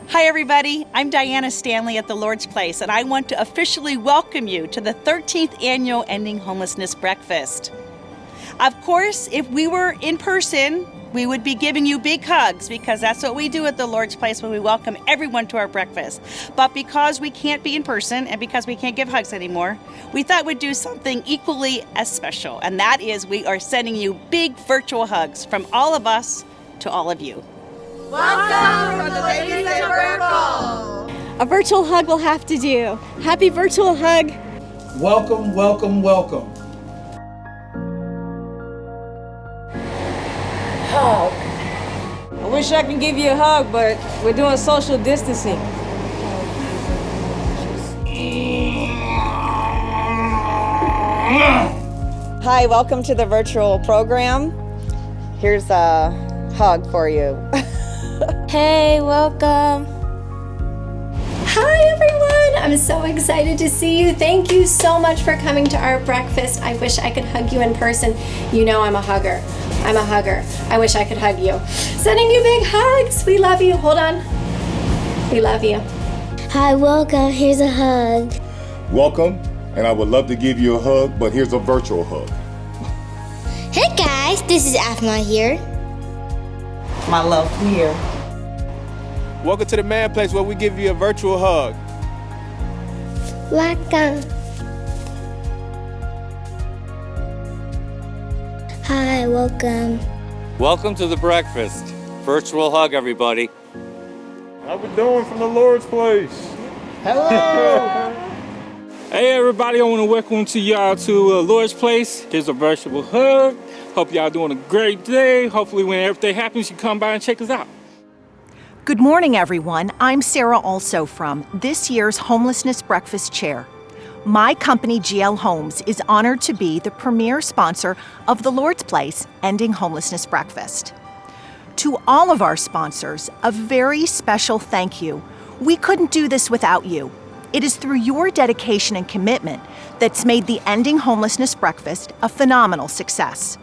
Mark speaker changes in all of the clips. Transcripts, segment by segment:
Speaker 1: Hi everybody, I'm Diana Stanley at the Lord's Place, and I want to officially welcome you to the 13th Annual Ending Homelessness Breakfast. Of course, if we were in person, we would be giving you big hugs because that's what we do at the Lord's Place when we welcome everyone to our breakfast. But because we can't be in person and because we can't give hugs anymore, we thought we'd do something equally as special, and that is we are sending you big virtual hugs from all of us to all of you.
Speaker 2: Welcome from the Ladies at Virtual.
Speaker 3: A virtual hug will have to do. Happy virtual hug.
Speaker 4: Welcome, welcome, welcome.
Speaker 5: Hug. I wish I could give you a hug, but we're doing social distancing.
Speaker 6: Hi, welcome to the virtual program. Here's a hug for you.
Speaker 3: Hey, welcome.
Speaker 7: Hi everyone! I'm so excited to see you. Thank you so much for coming to our breakfast. I wish I could hug you in person. You know I'm a hugger. I'm a hugger. I wish I could hug you. Sending you big hugs. We love you. Hold on. We love you.
Speaker 3: Hi, welcome. Here's a hug.
Speaker 8: Welcome, and I would love to give you a hug, but here's a virtual hug.
Speaker 3: Hey guys, this is Afma here.
Speaker 6: My love from here.
Speaker 9: Welcome to the Man Place where we give you a virtual hug.
Speaker 3: Welcome. Hi, welcome.
Speaker 10: Welcome to the breakfast. Virtual hug, everybody.
Speaker 8: How we doing from the Lord's Place?
Speaker 4: Hello!
Speaker 11: Hey everybody, I want to welcome to y'all to Lord's Place. Here's a virtual hug. Hope y'all doing a great day. Hopefully when everything happens, you come by and check us out.
Speaker 12: Good morning, everyone. I'm Sarah also from this year's Homelessness Breakfast Chair. My company, GL Homes, is honored to be the premier sponsor of the Lord's Place Ending Homelessness Breakfast. To all of our sponsors, a very special thank you. We couldn't do this without you. It is through your dedication and commitment that's made the Ending Homelessness Breakfast a phenomenal success.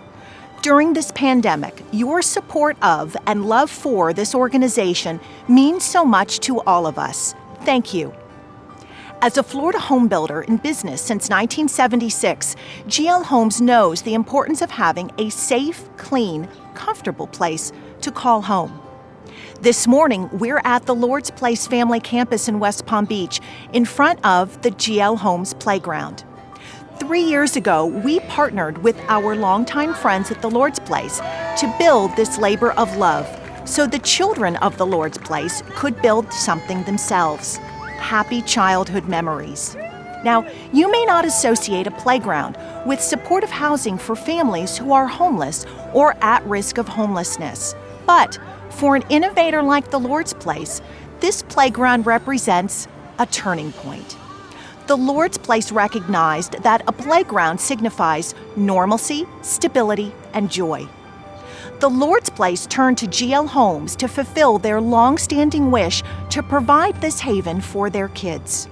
Speaker 12: During this pandemic, your support of and love for this organization means so much to all of us. Thank you. As a Florida home builder in business since 1976, GL Homes knows the importance of having a safe, clean, comfortable place to call home. This morning, we're at the Lord's Place Family Campus in West Palm Beach in front of the GL Homes Playground. 3 years ago, we partnered with our longtime friends at the Lord's Place to build this labor of love so the children of the Lord's Place could build something themselves. Happy childhood memories. Now, you may not associate a playground with supportive housing for families who are homeless or at risk of homelessness. But for an innovator like the Lord's Place, this playground represents a turning point. The Lord's Place recognized that a playground signifies normalcy, stability, and joy. The Lord's Place turned to GL Homes to fulfill their long-standing wish to provide this haven for their kids.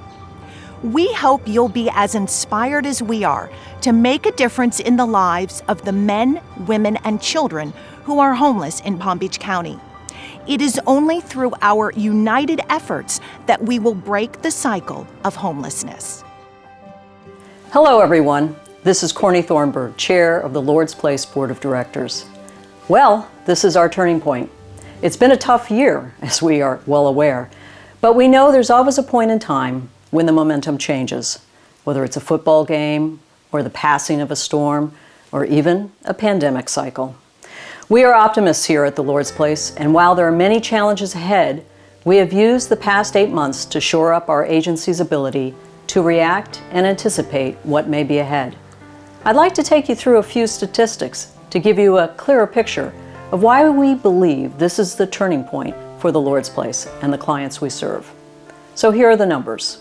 Speaker 12: We hope you'll be as inspired as we are to make a difference in the lives of the men, women, and children who are homeless in Palm Beach County. It is only through our united efforts that we will break the cycle of homelessness.
Speaker 13: Hello, everyone. This is Corny Thornburg, Chair of the Lord's Place Board of Directors. Well, this is our turning point. It's been a tough year, as we are well aware, but we know there's always a point in time when the momentum changes, whether it's a football game, or the passing of a storm, or even a pandemic cycle. We are optimists here at the Lord's Place, and while there are many challenges ahead, we have used the past 8 months to shore up our agency's ability to react and anticipate what may be ahead. I'd like to take you through a few statistics to give you a clearer picture of why we believe this is the turning point for the Lord's Place and the clients we serve. So here are the numbers.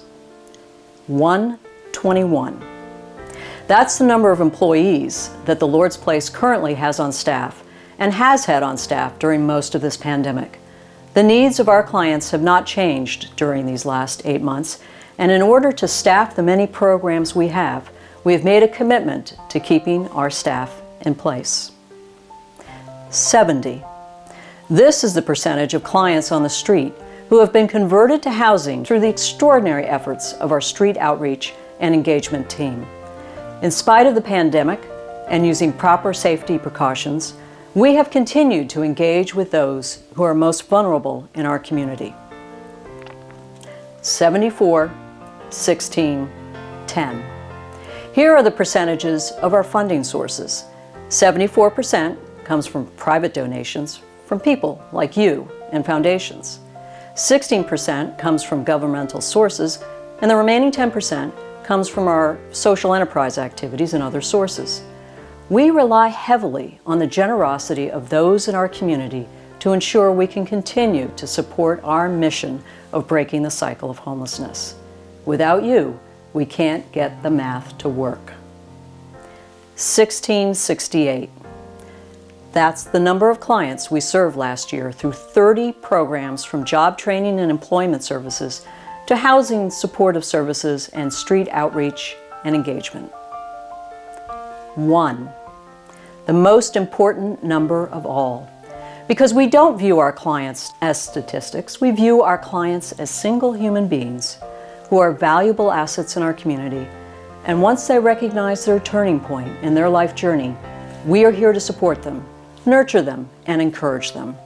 Speaker 13: 121. That's the number of employees that the Lord's Place currently has on staff and has had on staff during most of this pandemic. The needs of our clients have not changed during these last 8 months, and in order to staff the many programs we have made a commitment to keeping our staff in place. 70. This is the percentage of clients on the street who have been converted to housing through the extraordinary efforts of our street outreach and engagement team. In spite of the pandemic and using proper safety precautions, we have continued to engage with those who are most vulnerable in our community. 74, 16, 10. Here are the percentages of our funding sources. 74% comes from private donations from people like you and foundations. 16% comes from governmental sources, and the remaining 10% comes from our social enterprise activities and other sources. We rely heavily on the generosity of those in our community to ensure we can continue to support our mission of breaking the cycle of homelessness. Without you, we can't get the math to work. 1668. That's the number of clients we served last year through 30 programs from job training and employment services to housing supportive services and street outreach and engagement. 1. The most important number of all. Because we don't view our clients as statistics, we view our clients as single human beings who are valuable assets in our community, and once they recognize their turning point in their life journey, we are here to support them, nurture them, and encourage them.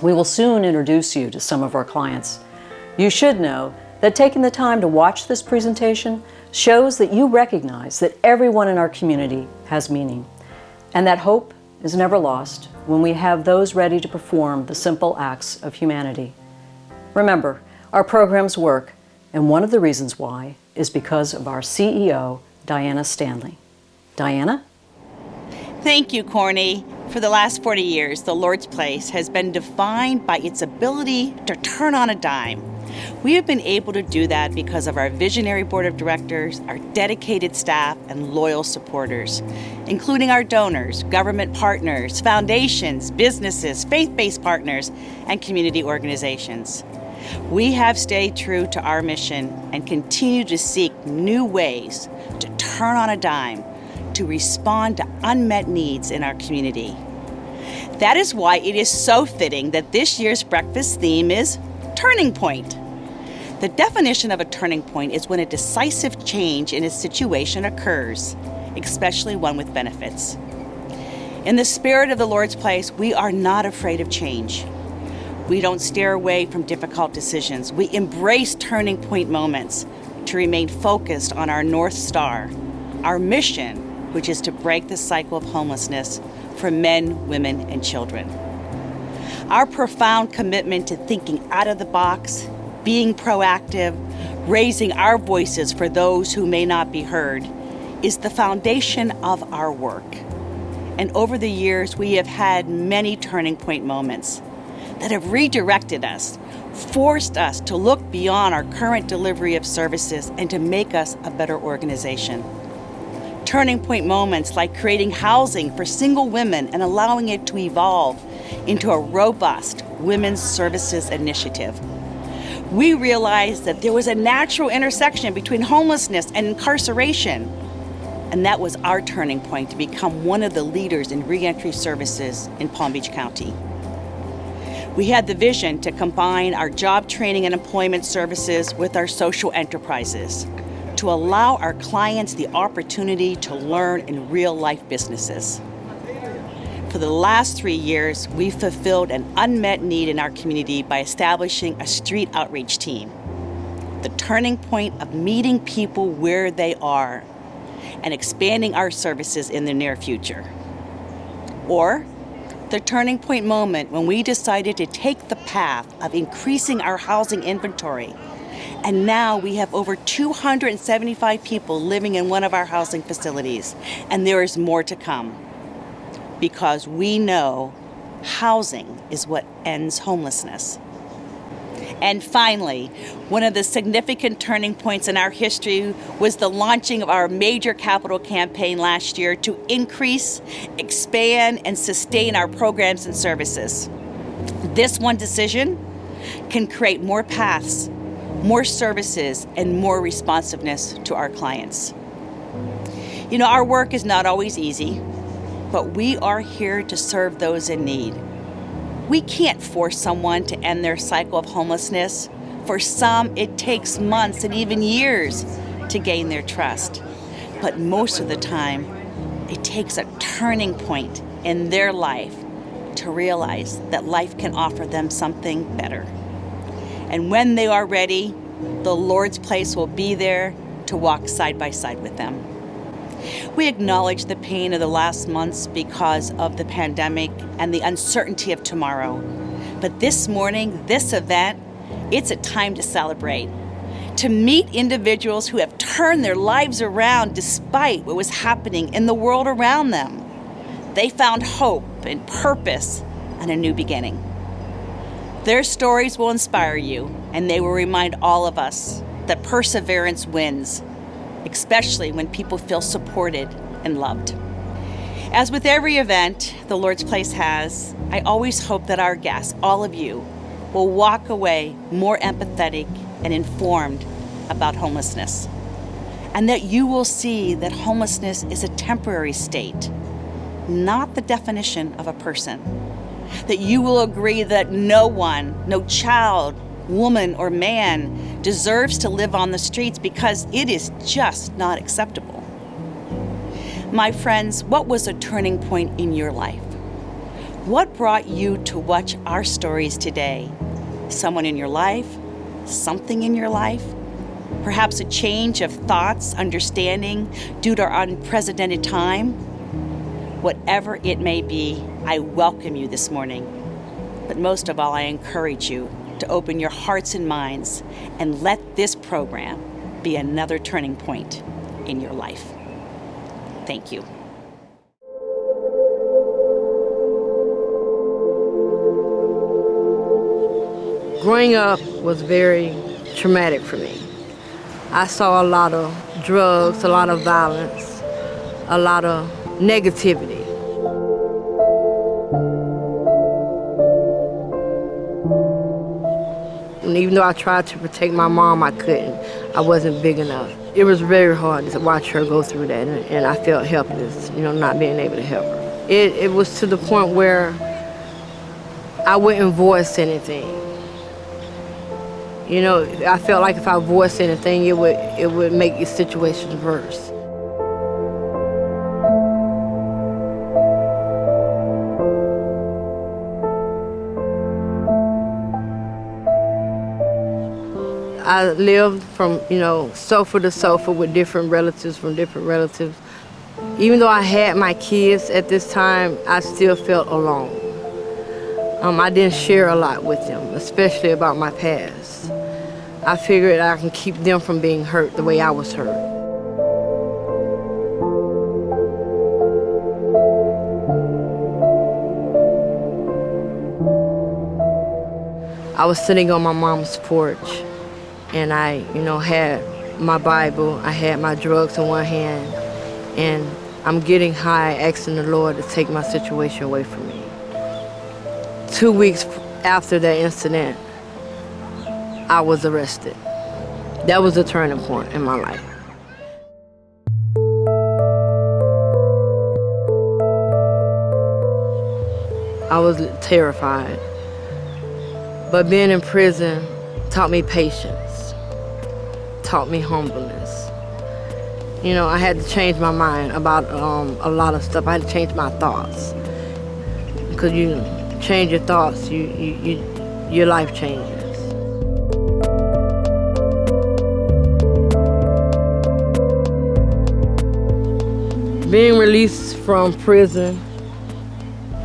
Speaker 13: We will soon introduce you to some of our clients. You should know that taking the time to watch this presentation shows that you recognize that everyone in our community has meaning, and that hope is never lost when we have those ready to perform the simple acts of humanity. Remember, our programs work, and one of the reasons why is because of our CEO, Diana Stanley. Diana?
Speaker 1: Thank you, Corny. For the last 40 years, the Lord's Place has been defined by its ability to turn on a dime. We have been able to do that because of our visionary board of directors, our dedicated staff, and loyal supporters, including our donors, government partners, foundations, businesses, faith-based partners, and community organizations. We have stayed true to our mission and continue to seek new ways to turn on a dime to respond to unmet needs in our community. That is why it is so fitting that this year's breakfast theme is Turning Point. The definition of a turning point is when a decisive change in a situation occurs, especially one with benefits. In the spirit of the Lord's Place, we are not afraid of change. We don't steer away from difficult decisions. We embrace turning point moments to remain focused on our North Star, our mission, which is to break the cycle of homelessness for men, women, and children. Our profound commitment to thinking out of the box, being proactive, raising our voices for those who may not be heard, is the foundation of our work. And over the years, we have had many turning point moments that have redirected us, forced us to look beyond our current delivery of services and to make us a better organization. Turning point moments like creating housing for single women and allowing it to evolve into a robust women's services initiative. We realized that there was a natural intersection between homelessness and incarceration, and that was our turning point to become one of the leaders in reentry services in Palm Beach County. We had the vision to combine our job training and employment services with our social enterprises to allow our clients the opportunity to learn in real-life businesses. For the last 3 years, we've fulfilled an unmet need in our community by establishing a street outreach team, the turning point of meeting people where they are and expanding our services in the near future. Or the turning point moment when we decided to take the path of increasing our housing inventory. And now we have over 275 people living in one of our housing facilities, and there is more to come. Because we know housing is what ends homelessness. And finally, one of the significant turning points in our history was the launching of our major capital campaign last year to increase, expand, and sustain our programs and services. This one decision can create more paths, more services, and more responsiveness to our clients. You know, our work is not always easy, but we are here to serve those in need. We can't force someone to end their cycle of homelessness. For some, it takes months and even years to gain their trust. But most of the time, it takes a turning point in their life to realize that life can offer them something better. And when they are ready, the Lord's place will be there to walk side by side with them. We acknowledge the pain of the last months because of the pandemic and the uncertainty of tomorrow. But this morning, this event, it's a time to celebrate, to meet individuals who have turned their lives around despite what was happening in the world around them. They found hope and purpose and a new beginning. Their stories will inspire you, and they will remind all of us that perseverance wins, especially when people feel supported and loved. As with every event the Lord's Place has, I always hope that our guests, all of you, will walk away more empathetic and informed about homelessness, and that you will see that homelessness is a temporary state, not the definition of a person. That you will agree that no one, no child, woman, or man deserves to live on the streets because it is just not acceptable. My friends, what was a turning point in your life? What brought you to watch our stories today? Someone in your life? Something in your life? Perhaps a change of thoughts, understanding due to our unprecedented time? Whatever it may be, I welcome you this morning. But most of all, I encourage you to open your hearts and minds and let this program be another turning point in your life. Thank you.
Speaker 5: Growing up was very traumatic for me. I saw a lot of drugs, a lot of violence, a lot of negativity. And even though I tried to protect my mom, I couldn't. I wasn't big enough. It was very hard to watch her go through that, and I felt helpless, not being able to help her. It was to the point where I wouldn't voice anything. I felt like if I voiced anything, it would make the situation worse. I lived from, sofa to sofa with different relatives from different relatives. Even though I had my kids at this time, I still felt alone. I didn't share a lot with them, especially about my past. I figured I can keep them from being hurt the way I was hurt. I was sitting on my mom's porch, and I, had my Bible, I had my drugs in one hand, and I'm getting high, asking the Lord to take my situation away from me. 2 weeks after that incident, I was arrested. That was a turning point in my life. I was terrified. But being in prison taught me patience, taught me humbleness. I had to change my mind about a lot of stuff. I had to change my thoughts. Because you change your thoughts, your life changes. Being released from prison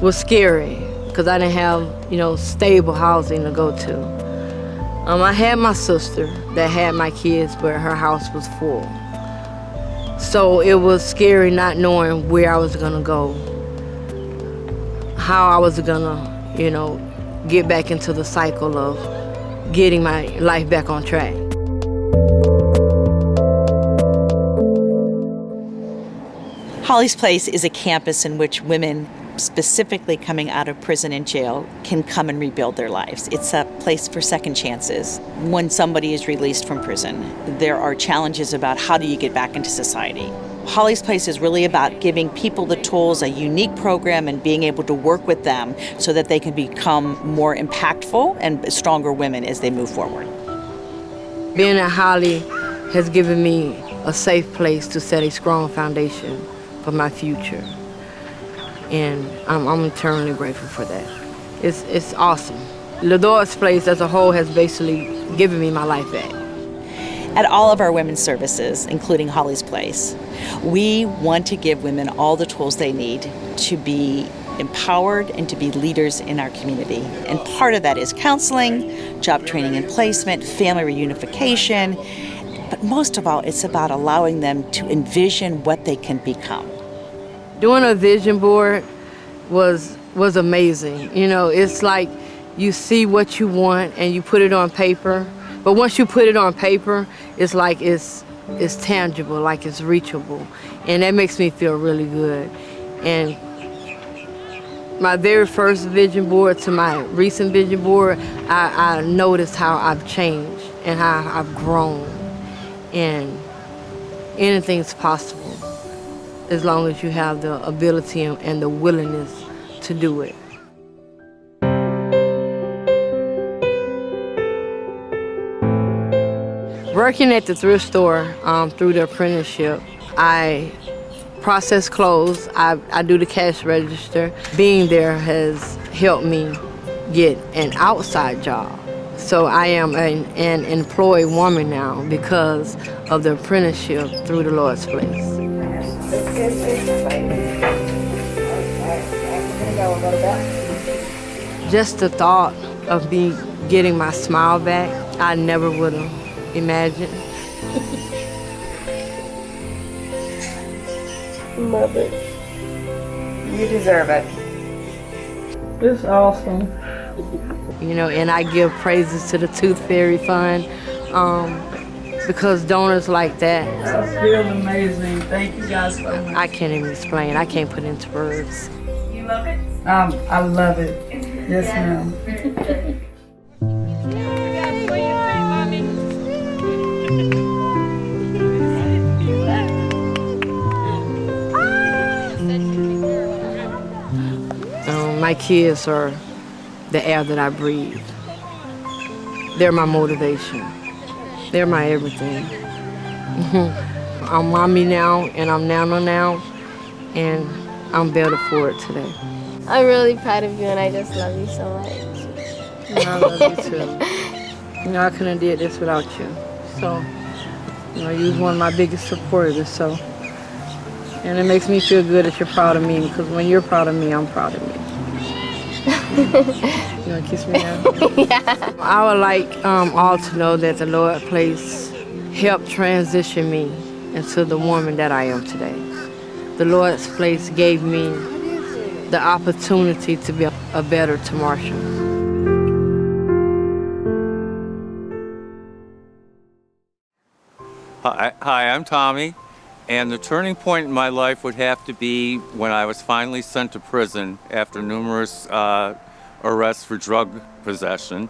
Speaker 5: was scary because I didn't have, stable housing to go to. I had my sister that had my kids, but her house was full. So it was scary not knowing where I was gonna go, how I was gonna, get back into the cycle of getting my life back on track.
Speaker 1: Holly's Place is a campus in which women, specifically coming out of prison and jail, can come and rebuild their lives. It's a place for second chances. When somebody is released from prison, there are challenges about how do you get back into society. Holly's Place is really about giving people the tools, a unique program, and being able to work with them so that they can become more impactful and stronger women as they move forward.
Speaker 5: Being at Holly has given me a safe place to set a strong foundation for my future. And I'm eternally grateful for that. It's awesome. The Lord's Place as a whole has basically given me my life back.
Speaker 1: At all of our women's services, including Holly's Place, we want to give women all the tools they need to be empowered and to be leaders in our community. And part of that is counseling, job training and placement, family reunification, but most of all, it's about allowing them to envision what they can become.
Speaker 5: Doing a vision board was amazing. You know, it's like you see what you want and you put it on paper. But once you put it on paper, it's like it's tangible, like it's reachable. And that makes me feel really good. And my very first vision board to my recent vision board, I noticed how I've changed and how I've grown. And anything's possible as long as you have the ability and the willingness to do it. Working at the thrift store through the apprenticeship, I process clothes, I do the cash register. Being there has helped me get an outside job. So I am an employed woman now because of the apprenticeship through the Lord's Place. Just the thought of me getting my smile back, I never would have imagined.
Speaker 2: Love it. You deserve it. It's awesome.
Speaker 5: You know, and I give praises to the Tooth Fairy Fund because donors like that.
Speaker 2: That feels amazing. Thank you guys so much.
Speaker 5: I can't even explain. I can't put into words.
Speaker 2: You love it? I love it. Yes, ma'am.
Speaker 5: My kids are the air that I breathe. They're my motivation. They're my everything. I'm mommy now, and I'm nana now, and I'm better for it today.
Speaker 14: I'm really proud of you, and I just love you so much.
Speaker 5: And I love you too. You know, I couldn't have did this without you. So, you know, you was one of my biggest supporters, so. And it makes me feel good that you're proud of me, because when you're proud of me, I'm proud of me. You want to kiss me now?
Speaker 14: Yeah.
Speaker 5: I would like all to know that the Lord's Place helped transition me into the woman that I am today. The Lord's Place gave me the opportunity to be a better Tarsha.
Speaker 10: Hi, I'm Tommy, and the turning point in my life would have to be when I was finally sent to prison after numerous arrests for drug possession.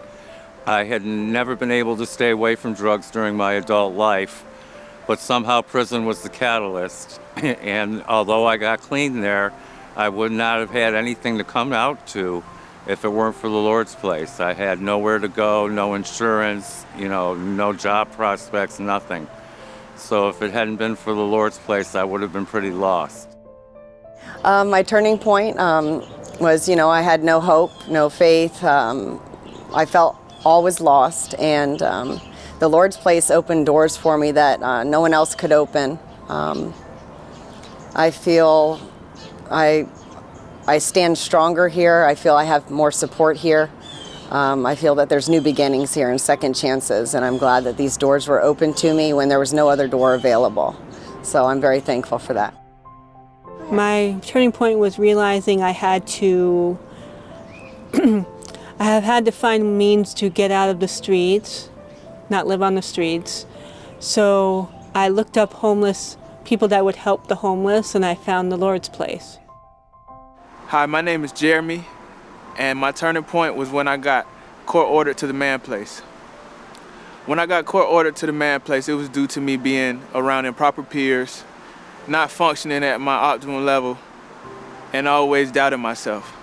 Speaker 10: I had never been able to stay away from drugs during my adult life, but somehow prison was the catalyst. And although I got clean there, I would not have had anything to come out to if it weren't for the Lord's Place. I had nowhere to go, no insurance, you know, no job prospects, nothing. So if it hadn't been for the Lord's Place, I would have been pretty lost.
Speaker 6: My turning point was, you know, I had no hope, no faith. I felt all was lost, and the Lord's Place opened doors for me that no one else could open. I feel I stand stronger here. I feel I have more support here. I feel that there's new beginnings here and second chances, and I'm glad that these doors were open to me when there was no other door available. So I'm very thankful for that.
Speaker 15: My turning point was realizing I had to, I have had to find means to get out of the streets, not live on the streets. So I looked up homeless people that would help the homeless, and I found the Lord's Place.
Speaker 9: Hi, my name is Jeremy, and my turning point was when I got court ordered to the man place. When I got court ordered to the man place, it was due to me being around improper peers not functioning at my optimal level, and always doubting myself.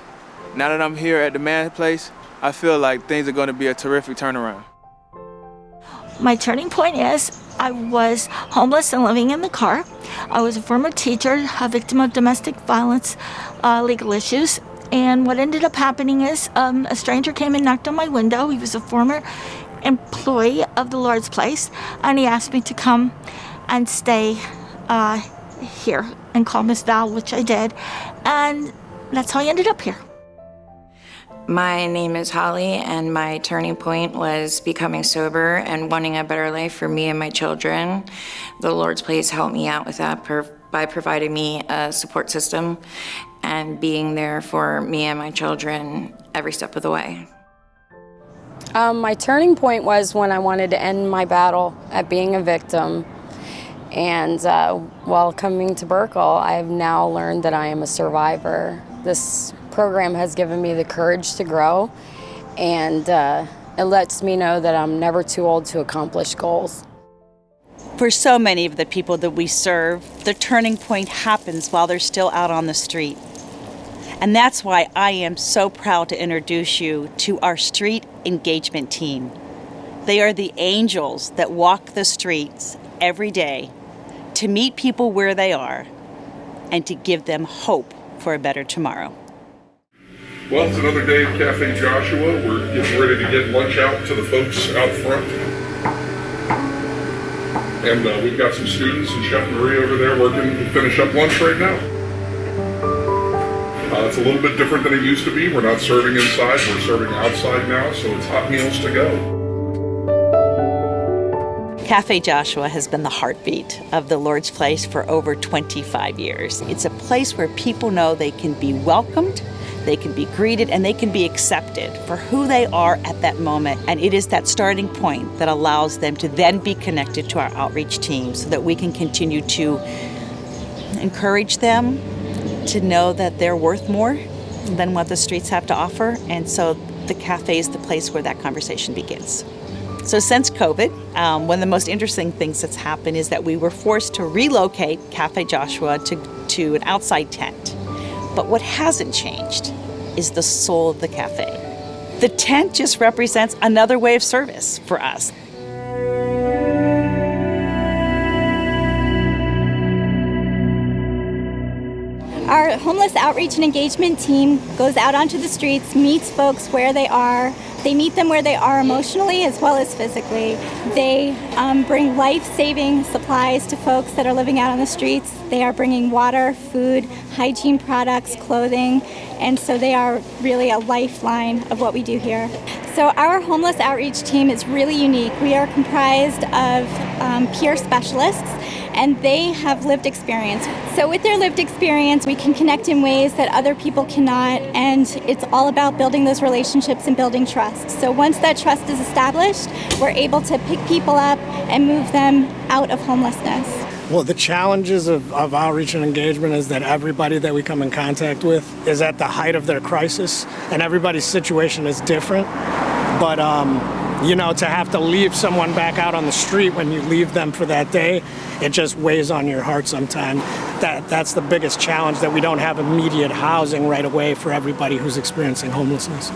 Speaker 9: Now that I'm here at the Man Place, I feel like things are going to be a terrific turnaround.
Speaker 16: My turning point is I was homeless and living in the car. I was a former teacher, a victim of domestic violence legal issues. And what ended up happening is a stranger came and knocked on my window. He was a former employee of the Lord's Place, and he asked me to come and stay here and call Miss Val, which I did. And that's how I ended up here.
Speaker 17: My name is Holly, and my turning point was becoming sober and wanting a better life for me and my children. The Lord's Place helped me out with that by providing me a support system and being there for me and my children every step of the way.
Speaker 18: My turning point was when I wanted to end my battle at being a victim. And while coming to Burkle, I have now learned that I am a survivor. This program has given me the courage to grow, and it lets me know that I'm never too old to accomplish goals.
Speaker 1: For so many of the people that we serve, the turning point happens while they're still out on the street. And that's why I am so proud to introduce you to our street engagement team. They are the angels that walk the streets every day to meet people where they are and to give them hope for a better tomorrow.
Speaker 19: Well, it's another day at Cafe Joshua. We're getting ready to get lunch out to the folks out front. And we've got some students and Chef Marie over there working to finish up lunch right now. It's a little bit different than it used to be. We're not serving inside, we're serving outside now, so it's hot meals to go.
Speaker 1: Cafe Joshua has been the heartbeat of the Lord's Place for over 25 years. It's a place where people know they can be welcomed, they can be greeted, and they can be accepted for who they are at that moment. And it is that starting point that allows them to then be connected to our outreach team so that we can continue to encourage them to know that they're worth more than what the streets have to offer. And so the cafe is the place where that conversation begins. So since COVID, one of the most interesting things that's happened is that we were forced to relocate Cafe Joshua to an outside tent. But what hasn't changed is the soul of the cafe. The tent just represents another way of service for us.
Speaker 20: Our homeless outreach and engagement team goes out onto the streets, meets folks where they are. They meet them where they are emotionally as well as physically. They bring life-saving supplies to folks that are living out on the streets. They are bringing water, food, hygiene products, clothing, and so they are really a lifeline of what we do here. So our homeless outreach team is really unique. We are comprised of peer specialists, and they have lived experience. So with their lived experience, we can connect in ways that other people cannot, and it's all about building those relationships and building trust. So once that trust is established, we're able to pick people up and move them out of homelessness.
Speaker 21: Well, the challenges of outreach and engagement is that everybody that we come in contact with is at the height of their crisis, and everybody's situation is different. But to have to leave someone back out on the street when you leave them for that day, it just weighs on your heart sometimes. That's the biggest challenge, that we don't have immediate housing right away for everybody who's experiencing homelessness.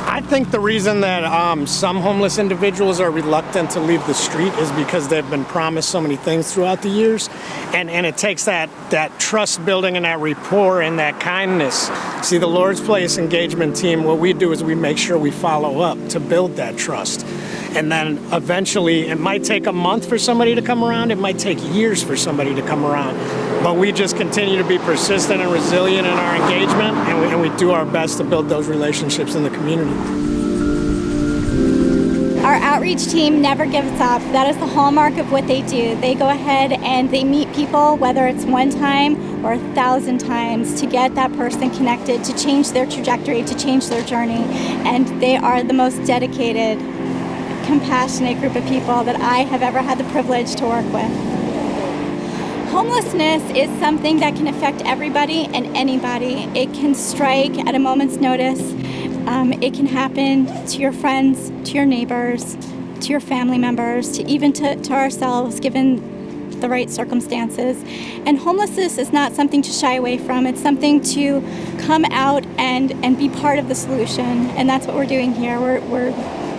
Speaker 21: I think the reason that some homeless individuals are reluctant to leave the street is because they've been promised so many things throughout the years, and it takes that trust building and that rapport and that kindness. See, the Lord's Place engagement team, what we do is we make sure we follow up to build that trust. And then eventually, it might take a month for somebody to come around, it might take years for somebody to come around. But we just continue to be persistent and resilient in our engagement, and we do our best to build those relationships in the community.
Speaker 20: Our outreach team never gives up. That is the hallmark of what they do. They go ahead and they meet people, whether it's one time or 1,000 times, to get that person connected, to change their trajectory, to change their journey. And they are the most dedicated, compassionate group of people that I have ever had the privilege to work with. Homelessness is something that can affect everybody and anybody. It can strike at a moment's notice. It can happen to your friends, to your neighbors, to your family members, to even to ourselves, given the right circumstances. And homelessness is not something to shy away from. It's something to come out and be part of the solution. And that's what we're doing here. We're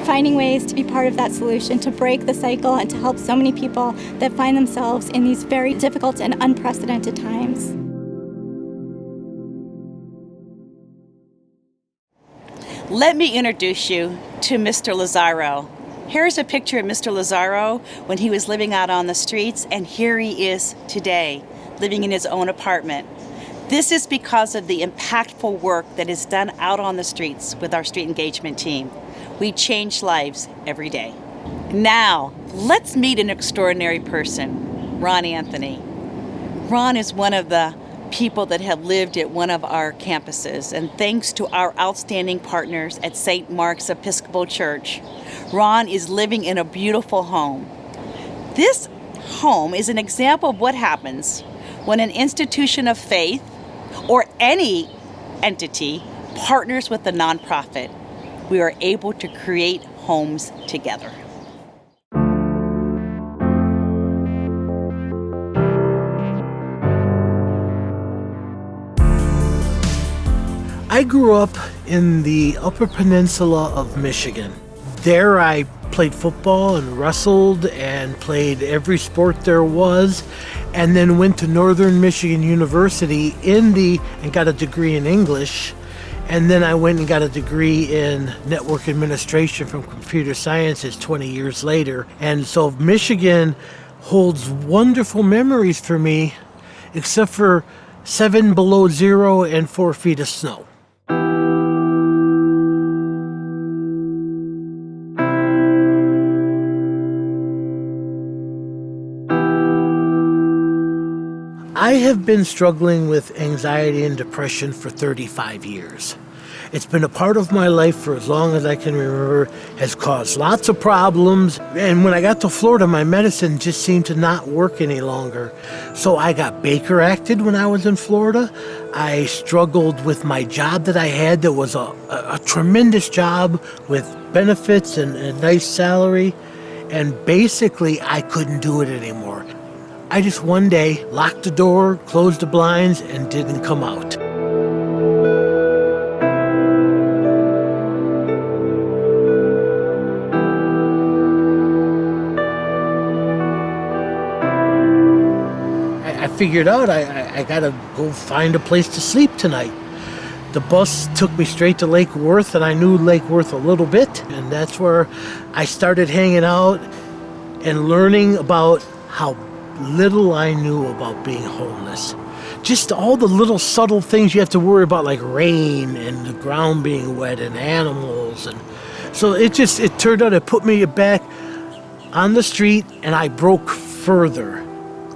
Speaker 20: finding ways to be part of that solution, to break the cycle and to help so many people that find themselves in these very difficult and unprecedented times.
Speaker 1: Let me introduce you to Mr. Lazaro. Here's a picture of Mr. Lazaro when he was living out on the streets, and here he is today, living in his own apartment. This is because of the impactful work that is done out on the streets with our street engagement team. We change lives every day. Now, let's meet an extraordinary person, Ron Anthony. Ron is one of the people that have lived at one of our campuses, and thanks to our outstanding partners at St. Mark's Episcopal Church, Ron is living in a beautiful home. This home is an example of what happens when an institution of faith or any entity partners with a nonprofit. We are able to create homes together.
Speaker 7: I grew up in the Upper Peninsula of Michigan. There I played football and wrestled and played every sport there was, and then went to Northern Michigan University and got a degree in English. And then I went and got a degree in network administration from computer sciences 20 years later. And so Michigan holds wonderful memories for me, except for 7 below zero and 4 feet of snow. I have been struggling with anxiety and depression for 35 years. It's been a part of my life for as long as I can remember, has caused lots of problems, and when I got to Florida, my medicine just seemed to not work any longer. So I got Baker acted when I was in Florida. I struggled with my job that I had that was a tremendous job with benefits and a nice salary, and basically I couldn't do it anymore. I just one day locked the door, closed the blinds, and didn't come out. I figured out I gotta go find a place to sleep tonight. The bus took me straight to Lake Worth, and I knew Lake Worth a little bit, and that's where I started hanging out and learning about how little I knew about being homeless. Just all the little subtle things you have to worry about, like rain and the ground being wet and animals. And so it turned out it put me back on the street, and I broke further.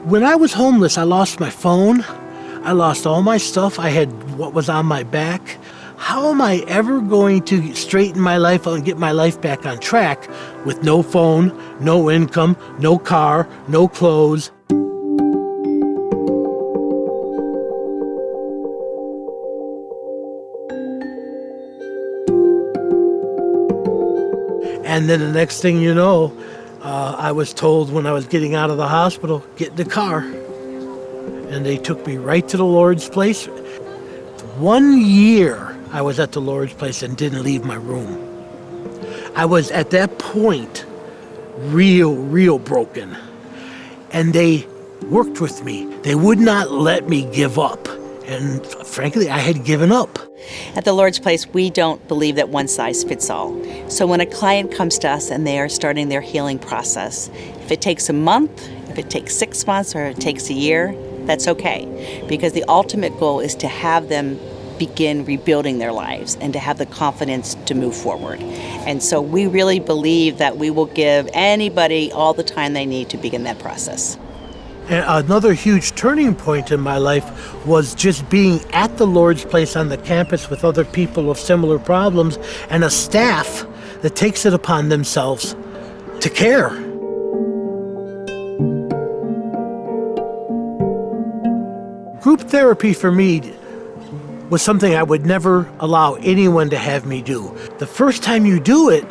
Speaker 7: When I was homeless, I lost my phone. I lost all my stuff. I had what was on my back. How am I ever going to straighten my life out and get my life back on track with no phone, no income, no car, no clothes? And then the next thing you know, I was told when I was getting out of the hospital, get in the car. And they took me right to the Lord's place. 1 year I was at the Lord's place and didn't leave my room. I was at that point real broken. And they worked with me. They would not let me give up. And frankly, I had given up.
Speaker 1: At the Lord's Place, we don't believe that one size fits all. So when a client comes to us and they are starting their healing process, if it takes a month, if it takes 6 months, or it takes a year, that's okay. Because the ultimate goal is to have them begin rebuilding their lives and to have the confidence to move forward. And so we really believe that we will give anybody all the time they need to begin that process.
Speaker 7: And another huge turning point in my life was just being at the Lord's Place on the campus with other people of similar problems and a staff that takes it upon themselves to care. Group therapy for me was something I would never allow anyone to have me do. The first time you do it,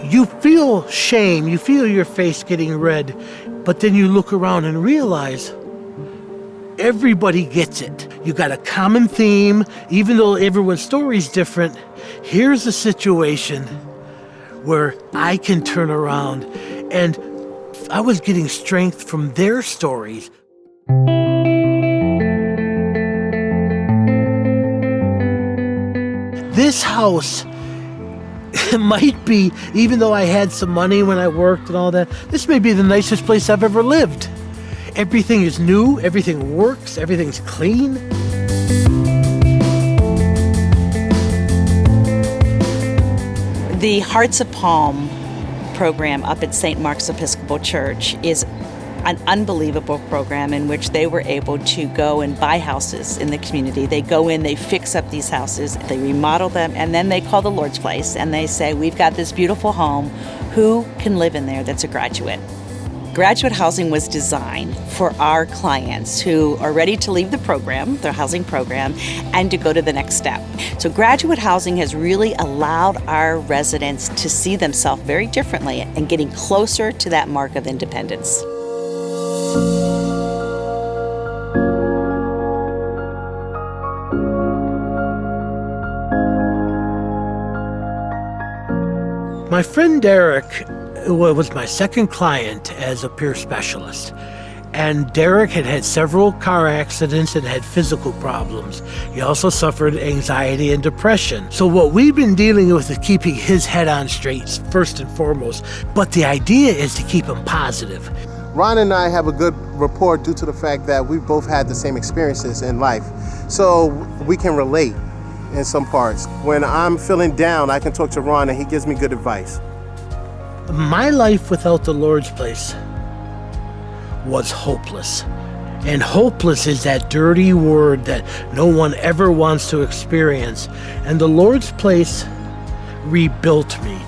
Speaker 7: you feel shame, you feel your face getting red, But then you look around and realize everybody gets it. You got a common theme, even though everyone's story is different. Here's a situation where I can turn around, and I was getting strength from their stories. This house might be, even though I had some money when I worked and all that, this may be the nicest place I've ever lived. Everything is new, everything works, everything's clean.
Speaker 1: The Hearts of Palm program up at St. Mark's Episcopal Church is an unbelievable program in which they were able to go and buy houses in the community. They go in, they fix up these houses, they remodel them, and then they call the Lord's Place and they say, we've got this beautiful home. Who can live in there that's a graduate? Graduate housing was designed for our clients who are ready to leave the program, their housing program, and to go to the next step. So graduate housing has really allowed our residents to see themselves very differently and getting closer to that mark of independence.
Speaker 7: My friend Derek was my second client as a peer specialist. And Derek had had several car accidents and had physical problems. He also suffered anxiety and depression. So what we've been dealing with is keeping his head on straight, first and foremost. But the idea is to keep him positive.
Speaker 3: Ron and I have a good rapport due to the fact that we've both had the same experiences in life. So we can relate in some parts. When I'm feeling down, I can talk to Ron and he gives me good advice.
Speaker 7: My life without the Lord's Place was hopeless. And hopeless is that dirty word that no one ever wants to experience. And the Lord's Place rebuilt me.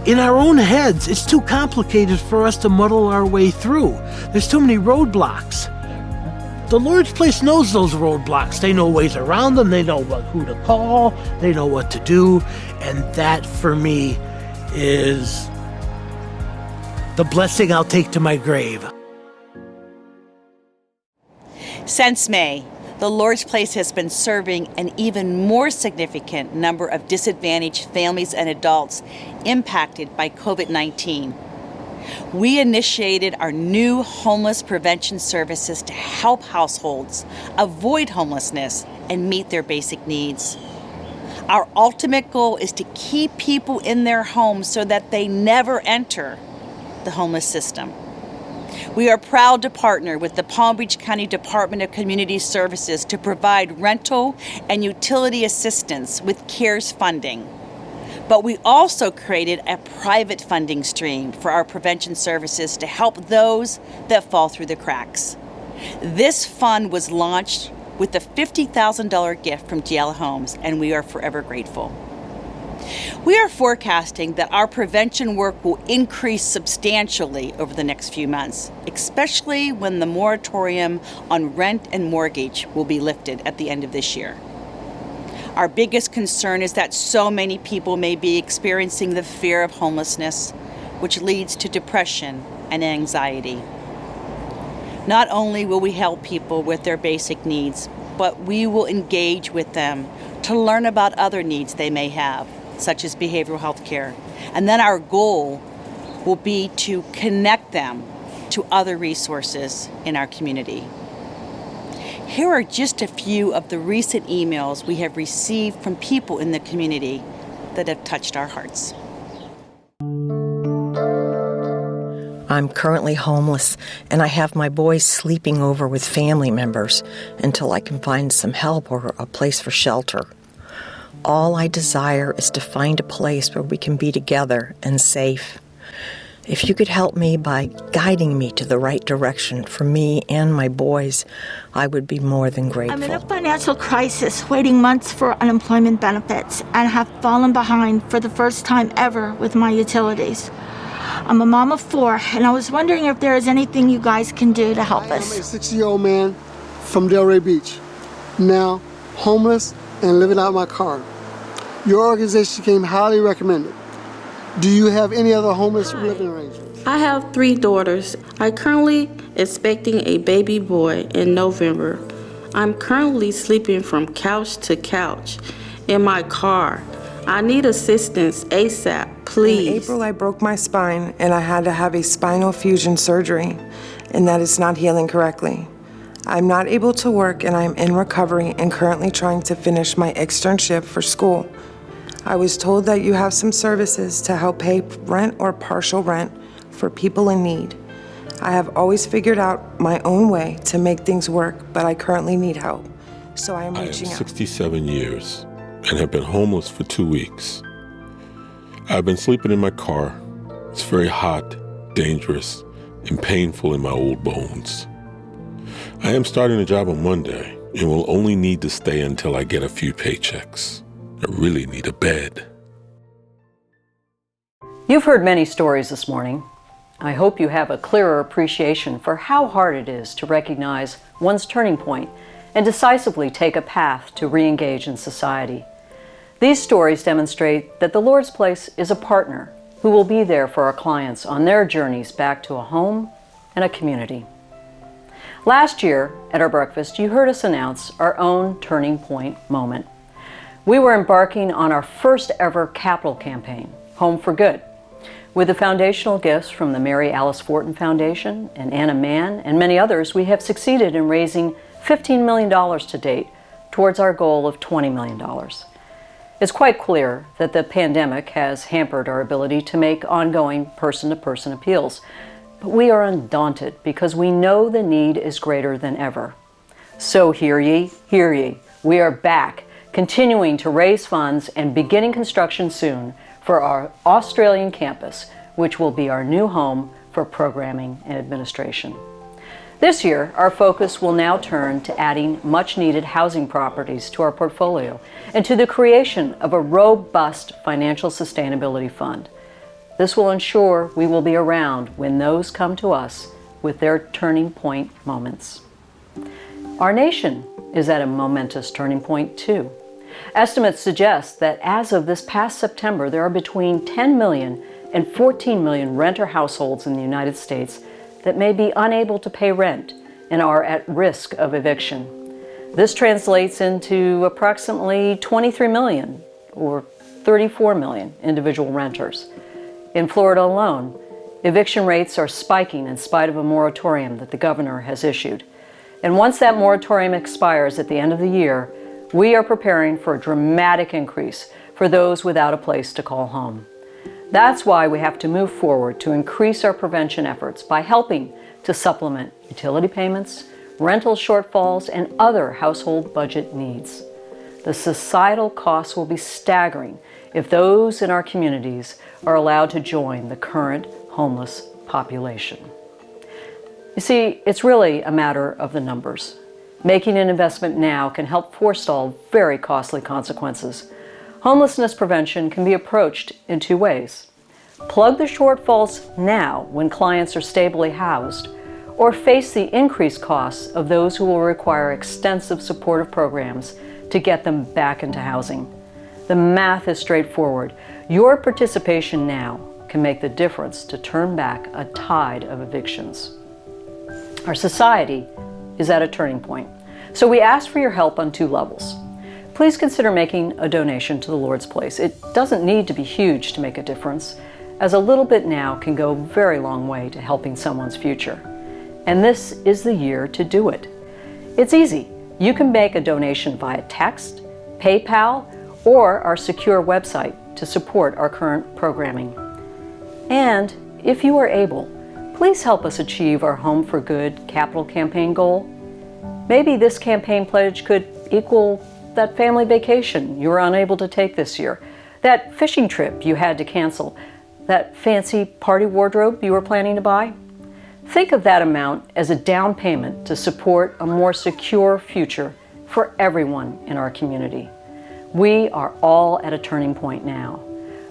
Speaker 7: In our own heads, it's too complicated for us to muddle our way through. There's too many roadblocks. The Lord's Place knows those roadblocks. They know ways around them. They know who to call. They know what to do. And that, for me, is the blessing I'll take to my grave.
Speaker 1: Since May, the Lord's Place has been serving an even more significant number of disadvantaged families and adults impacted by COVID-19. We initiated our new homeless prevention services to help households avoid homelessness and meet their basic needs. Our ultimate goal is to keep people in their homes so that they never enter the homeless system. We are proud to partner with the Palm Beach County Department of Community Services to provide rental and utility assistance with CARES funding. But we also created a private funding stream for our prevention services to help those that fall through the cracks. This fund was launched with a $50,000 gift from GL Homes, and we are forever grateful. We are forecasting that our prevention work will increase substantially over the next few months, especially when the moratorium on rent and mortgage will be lifted at the end of this year. Our biggest concern is that so many people may be experiencing the fear of homelessness, which leads to depression and anxiety. Not only will we help people with their basic needs, but we will engage with them to learn about other needs they may have, such as behavioral health care. And then our goal will be to connect them to other resources in our community. Here are just a few of the recent emails we have received from people in the community that have touched our hearts.
Speaker 22: I'm currently homeless, and I have my boys sleeping over with family members until I can find some help or a place for shelter. All I desire is to find a place where we can be together and safe. If you could help me by guiding me to the right direction for me and my boys, I would be more than grateful.
Speaker 16: I'm in a financial crisis, waiting months for unemployment benefits, and have fallen behind for the first time ever with my utilities. I'm a mom of 4, and I was wondering if there is anything you guys can do to help us.
Speaker 23: I'm a 60-year-old man from Delray Beach, now homeless and living out my car. Your organization came highly recommended. Do you have any other homeless living arrangements?
Speaker 4: I have 3 daughters. I currently expecting a baby boy in November. I'm currently sleeping from couch to couch in my car. I need assistance ASAP, please.
Speaker 8: In April, I broke my spine and I had to have a spinal fusion surgery, and that is not healing correctly. I'm not able to work and I'm in recovery and currently trying to finish my externship for school. I was told that you have some services to help pay rent or partial rent for people in need. I have always figured out my own way to make things work, but I currently need help. So I am reaching out.
Speaker 11: I am 67 years and have been homeless for 2 weeks. I've been sleeping in my car. It's very hot, dangerous, and painful in my old bones. I am starting a job on Monday and will only need to stay until I get a few paychecks. I really need a bed.
Speaker 13: You've heard many stories this morning. I hope you have a clearer appreciation for how hard it is to recognize one's turning point and decisively take a path to re-engage in society. These stories demonstrate that the Lord's Place is a partner who will be there for our clients on their journeys back to a home and a community. Last year at our breakfast, you heard us announce our own turning point moment. We were embarking on our first ever capital campaign, Home for Good. With the foundational gifts from the Mary Alice Fortin Foundation and Anna Mann and many others, we have succeeded in raising $15 million to date towards our goal of $20 million. It's quite clear that the pandemic has hampered our ability to make ongoing person-to-person appeals, but we are undaunted because we know the need is greater than ever. So hear ye, we are back, continuing to raise funds and beginning construction soon for our Australian campus, which will be our new home for programming and administration. This year, our focus will now turn to adding much-needed housing properties to our portfolio and to the creation of a robust financial sustainability fund. This will ensure we will be around when those come to us with their turning point moments. Our nation is at a momentous turning point too. Estimates suggest that as of this past September, there are between 10 million and 14 million renter households in the United States that may be unable to pay rent and are at risk of eviction. This translates into approximately 23 million or 34 million individual renters. In Florida alone, eviction rates are spiking in spite of a moratorium that the governor has issued. And once that moratorium expires at the end of the year, we are preparing for a dramatic increase for those without a place to call home. That's why we have to move forward to increase our prevention efforts by helping to supplement utility payments, rental shortfalls, and other household budget needs. The societal costs will be staggering if those in our communities are allowed to join the current homeless population. You see, it's really a matter of the numbers. Making an investment now can help forestall very costly consequences. Homelessness prevention can be approached in 2 ways. Plug the shortfalls now when clients are stably housed, or face the increased costs of those who will require extensive supportive programs to get them back into housing. The math is straightforward. Your participation now can make the difference to turn back a tide of evictions. Our society is at a turning point, so we ask for your help on 2 levels. Please consider making a donation to the Lord's Place. It doesn't need to be huge to make a difference, as a little bit now can go a very long way to helping someone's future. And this is the year to do it. It's easy. You can make a donation via text, PayPal, or our secure website to support our current programming. And if you are able, please help us achieve our Home for Good capital campaign goal. Maybe this campaign pledge could equal that family vacation you were unable to take this year, that fishing trip you had to cancel, that fancy party wardrobe you were planning to buy. Think of that amount as a down payment to support a more secure future for everyone in our community. We are all at a turning point now.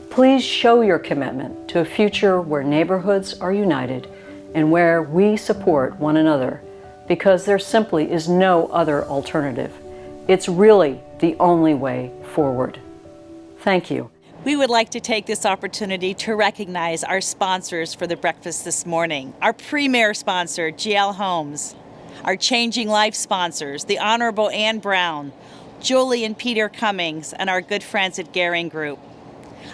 Speaker 13: Please show your commitment to a future where neighborhoods are united and where we support one another, because there simply is no other alternative. It's really the only way forward. Thank you.
Speaker 1: We would like to take this opportunity to recognize our sponsors for the breakfast this morning. Our premier sponsor, GL Homes. Our Changing Life sponsors, the Honorable Ann Brown, Julie and Peter Cummings, and our good friends at Gehring Group.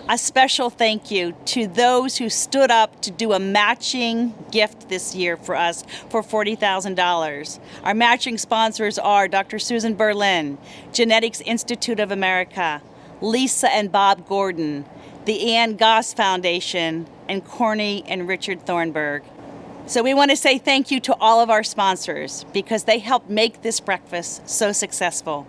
Speaker 1: A special thank you to those who stood up to do a matching gift this year for us for $40,000. Our matching sponsors are Dr. Susan Berlin, Genetics Institute of America, Lisa and Bob Gordon, the Ann Goss Foundation, and Corny and Richard Thornburg. So we want to say thank you to all of our sponsors because they helped make this breakfast so successful.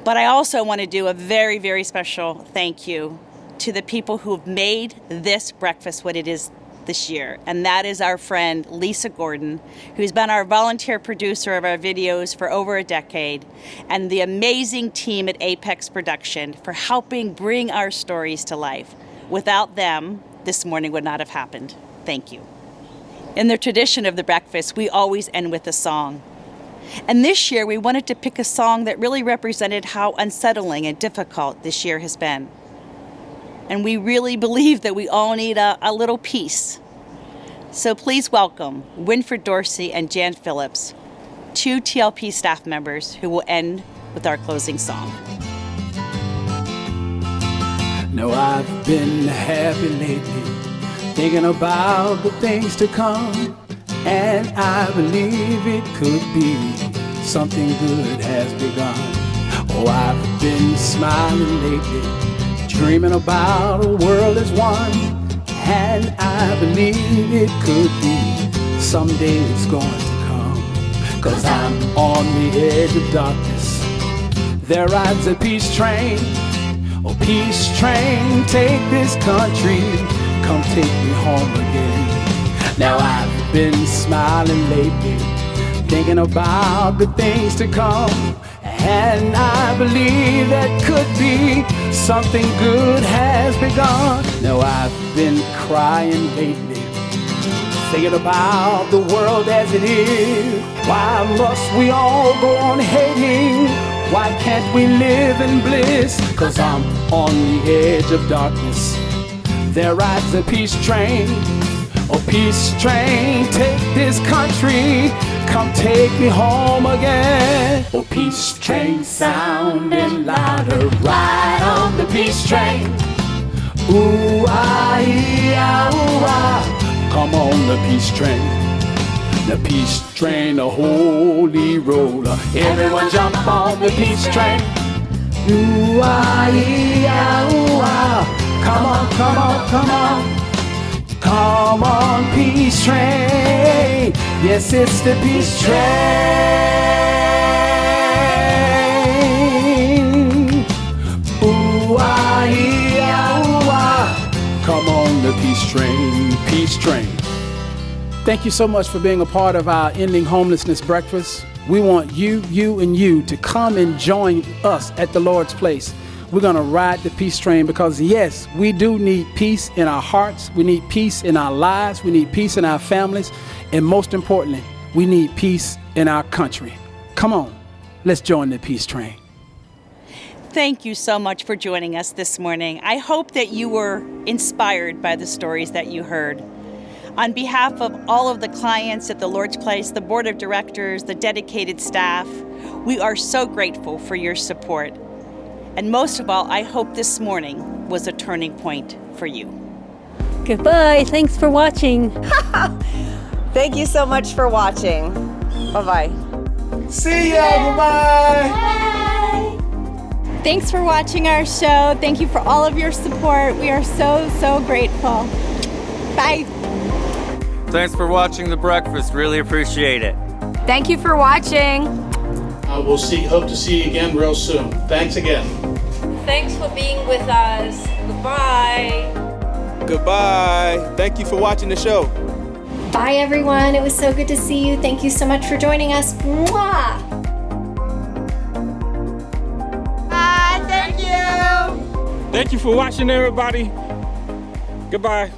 Speaker 1: But I also want to do a very, very special thank you to the people who have made this breakfast what it is this year. And that is our friend Lisa Gordon, who's been our volunteer producer of our videos for over a decade, and the amazing team at Apex Production for helping bring our stories to life. Without them, this morning would not have happened. Thank you. In the tradition of the breakfast, we always end with a song. And this year, we wanted to pick a song that really represented how unsettling and difficult this year has been. And we really believe that we all need a little peace. So please welcome Winfred Dorsey and Jan Phillips, two TLP staff members who will end with our closing song.
Speaker 2: No, I've been happy lately, thinking about the things to come. And I believe it could be something good has begun. Oh, I've been smiling lately, dreaming about a world as one. And I believe it could be someday it's going to come. 'Cause I'm on the edge of darkness, there rides a peace train. Oh, peace train, take this country, come take me home again. Now I've been smiling lately, thinking about the things to come. And I believe that could be something good has begun. Now I've been crying lately, thinking about the world as it is. Why must we all go on hating? Why can't we live in bliss? 'Cause I'm on the edge of darkness, there rides a peace train. Oh, peace train, take this country, come take me home again. Oh, peace train sounding louder, ride on the peace train. Ooh, ah, yeah, ooh, ah. Come on the peace train. The peace train, the holy roller. Everyone jump on the peace train. Ooh, ah, yeah, ooh, ah. Come on, come on, come on. Come on, peace train. Yes, it's the peace train. Ooh, ah, yeah, ooh, ah. Come on, the peace train, peace train. Thank you so much for being a part of our Ending Homelessness Breakfast. We want you, and you to come and join us at the Lord's Place. We're going to ride the peace train because, yes, we do need peace in our hearts. We need peace in our lives. We need peace in our families. And most importantly, we need peace in our country. Come on, let's join the peace train.
Speaker 1: Thank you so much for joining us this morning. I hope that you were inspired by the stories that you heard. On behalf of all of the clients at the Lord's Place, the board of directors, the dedicated staff, we are so grateful for your support. And most of all, I hope this morning was a turning point for you.
Speaker 15: Goodbye. Thanks for watching.
Speaker 6: Thank you so much for watching. Bye-bye.
Speaker 2: See ya. Bye-bye.
Speaker 20: Thanks for watching our show. Thank you for all of your support. We are so, so grateful. Bye.
Speaker 10: Thanks for watching The Breakfast. Really appreciate it.
Speaker 12: Thank you for watching.
Speaker 14: We'll hope to see you again real soon. Thanks again.
Speaker 4: Thanks for being with us. Goodbye.
Speaker 9: Goodbye. Thank you for watching the show.
Speaker 24: Bye, everyone. It was so good to see you. Thank you so much for joining us. Mwah!
Speaker 25: Bye. Thank you.
Speaker 26: Thank you for watching, everybody. Goodbye.